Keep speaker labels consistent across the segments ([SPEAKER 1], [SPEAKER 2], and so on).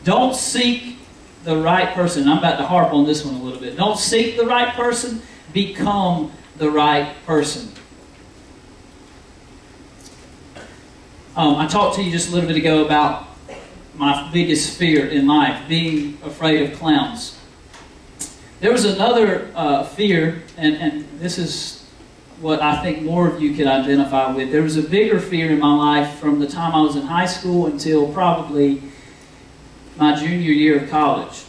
[SPEAKER 1] Don't seek the right person. I'm about to harp on this one a little bit. Don't seek the right person. Become the right person. I talked to you just a little bit ago about my biggest fear in life, being afraid of clowns. There was another fear, and this is what I think more of you could identify with. There was a bigger fear in my life from the time I was in high school until probably my junior year of college.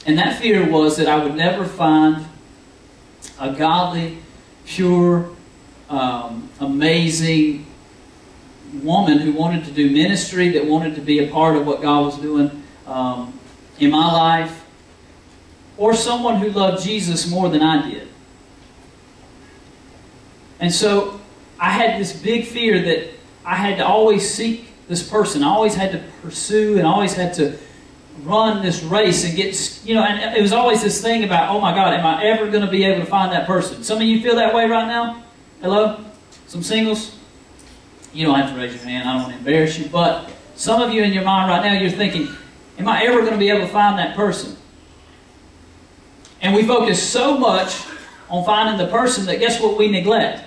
[SPEAKER 1] And that fear was that I would never find a godly, pure, amazing woman who wanted to do ministry, that wanted to be a part of what God was doing in my life, or someone who loved Jesus more than I did. And so I had this big fear that I had to always seek this person. I always had to pursue and I always had to run this race and get, you know, and it was always this thing about, oh my God, am I ever going to be able to find that person? Some of you feel that way right now? Hello? Some singles? You don't have to raise your hand. I don't want to embarrass you. But some of you in your mind right now, you're thinking, am I ever going to be able to find that person? And we focus so much on finding the person that guess what we neglect?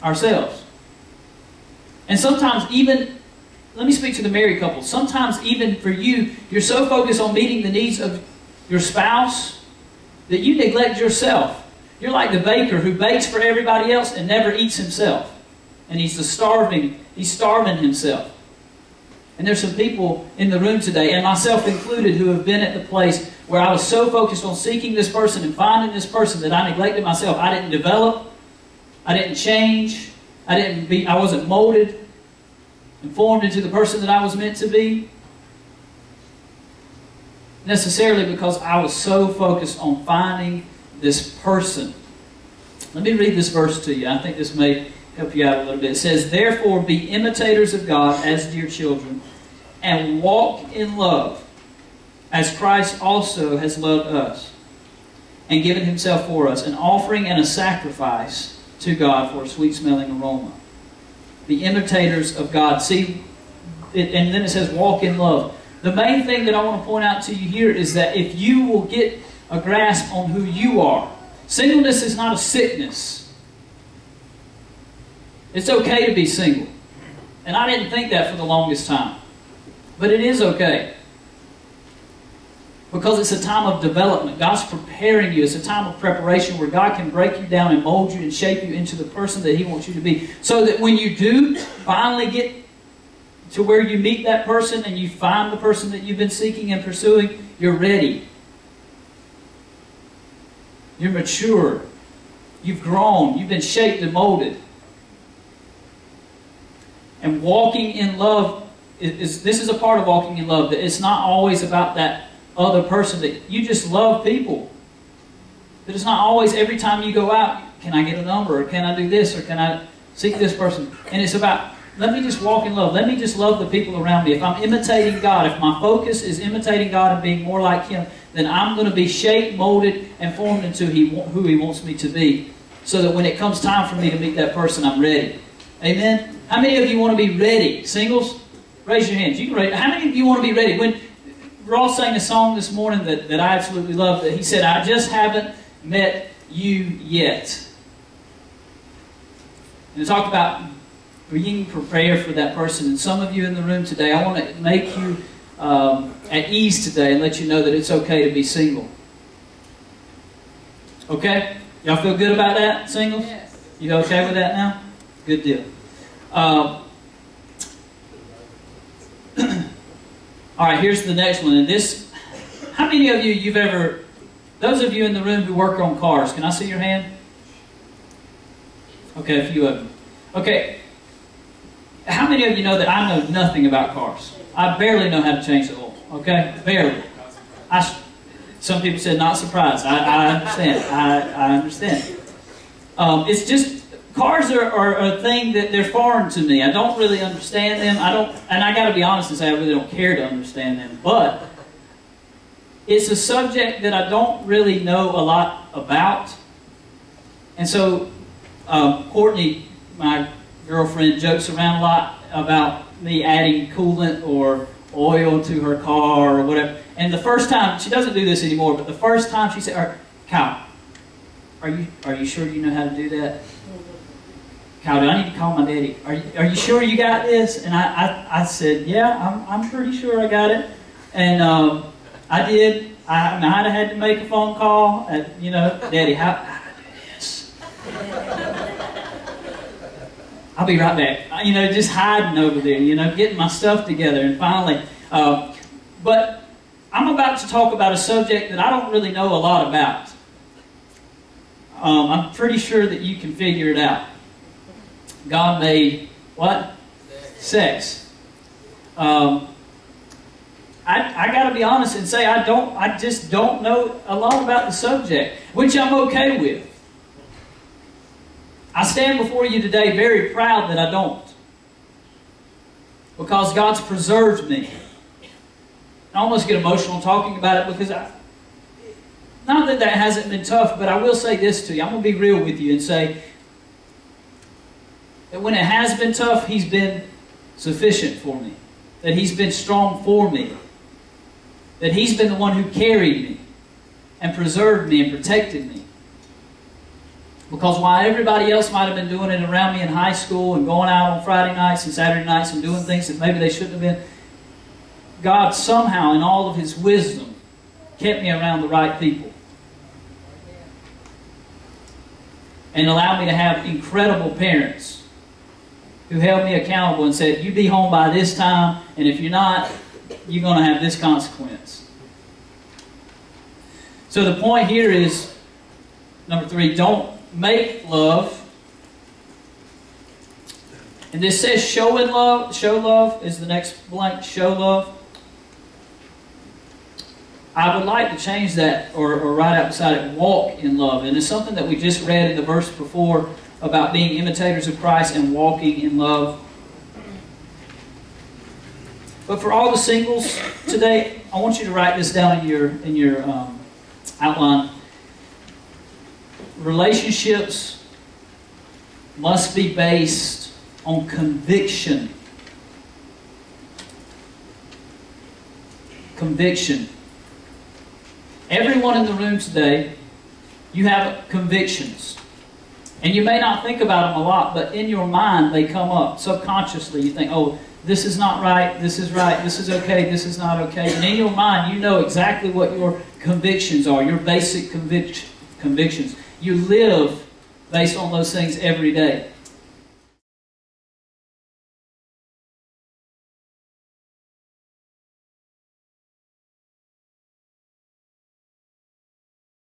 [SPEAKER 1] Ourselves. And sometimes even, let me speak to the married couple. Sometimes even for you, you're so focused on meeting the needs of your spouse that you neglect yourself. You're like the baker who bakes for everybody else and never eats himself. And he's starving himself. And there's some people in the room today, and myself included, who have been at the place where I was so focused on seeking this person and finding this person that I neglected myself. I didn't develop. I didn't change. I wasn't molded and formed into the person that I was meant to be. Necessarily because I was so focused on finding this person. Let me read this verse to you. I think this may help you out a little bit. It says, "Therefore be imitators of God as dear children, and walk in love, as Christ also has loved us, and given himself for us, an offering and a sacrifice to God for a sweet-smelling aroma." Be imitators of God. See, and then it says, walk in love. The main thing that I want to point out to you here is that if you will get a grasp on who you are, singleness is not a sickness. It's okay to be single. And I didn't think that for the longest time. But it is okay. Because it's a time of development. God's preparing you. It's a time of preparation where God can break you down and mold you and shape you into the person that He wants you to be. So that when you do finally get to where you meet that person and you find the person that you've been seeking and pursuing, you're ready. You're mature. You've grown. You've been shaped and molded. And walking in love, this is a part of walking in love. That it's not always about that other person. That you just love people. That it's not always every time you go out, can I get a number? Or can I do this? Or can I seek this person? And it's about, let me just walk in love. Let me just love the people around me. If I'm imitating God, if my focus is imitating God and being more like Him, then I'm going to be shaped, molded, and formed into who He wants me to be. So that when it comes time for me to meet that person, I'm ready. Amen? How many of you want to be ready? Singles? Raise your hands. You can raise. How many of you want to be ready? When Ross sang a song this morning that I absolutely love, that he said, I just haven't met you yet. And it talked about being prepared for that person. And some of you in the room today, I want to make you at ease today and let you know that it's okay to be single. Okay? Y'all feel good about that, singles?
[SPEAKER 2] Yes.
[SPEAKER 1] You okay with that now? Good deal. All right, here's the next one. And this, how many of you've ever, those of you in the room who work on cars, can I see your hand? Okay, a few of them. Okay, how many of you know that I know nothing about cars? I barely know how to change the oil, okay? Barely. Some people said not surprised. I understand. I understand. It's just, cars are a thing that they're foreign to me. I don't really understand them. And I got to be honest and say I really don't care to understand them. But it's a subject that I don't really know a lot about. And so Courtney, my girlfriend, jokes around a lot about me adding coolant or oil to her car or whatever. And the first time, she doesn't do this anymore, but the first time she said, Kyle, are you sure you know how to do that? Kyle, do I need to call my daddy? Are you sure you got this? And I said, yeah, I'm pretty sure I got it. And I did. I might have had to make a phone call. You know, Daddy, how do I do this? I'll be right back. You know, just hiding over there, you know, getting my stuff together. And finally, but I'm about to talk about a subject that I don't really know a lot about. I'm pretty sure that you can figure it out. God made what? Sex. I got to be honest and say I just don't know a lot about the subject, which I'm okay with. I stand before you today very proud that I don't, because God's preserved me. I almost get emotional talking about it because not that hasn't been tough, but I will say this to you. I'm going to be real with you and say that when it has been tough, He's been sufficient for me. That He's been strong for me. That He's been the one who carried me and preserved me and protected me. Because while everybody else might have been doing it around me in high school and going out on Friday nights and Saturday nights and doing things that maybe they shouldn't have been, God somehow in all of His wisdom kept me around the right people. And allowed me to have incredible parents who held me accountable and said, you be home by this time, and if you're not, you're going to have this consequence. So the point here is, number 3, don't make love. And this says show in love. Show love is the next blank. Show love. I would like to change that or right out beside it, walk in love. And it's something that we just read in the verse before about being imitators of Christ and walking in love. But for all the singles today, I want you to write this down in your outline. Relationships must be based on conviction. Conviction. Everyone in the room today, you have convictions. And you may not think about them a lot, but in your mind they come up. Subconsciously you think, oh, this is not right, this is right, this is okay, this is not okay. And in your mind you know exactly what your convictions are, your basic convictions. You live based on those things every day.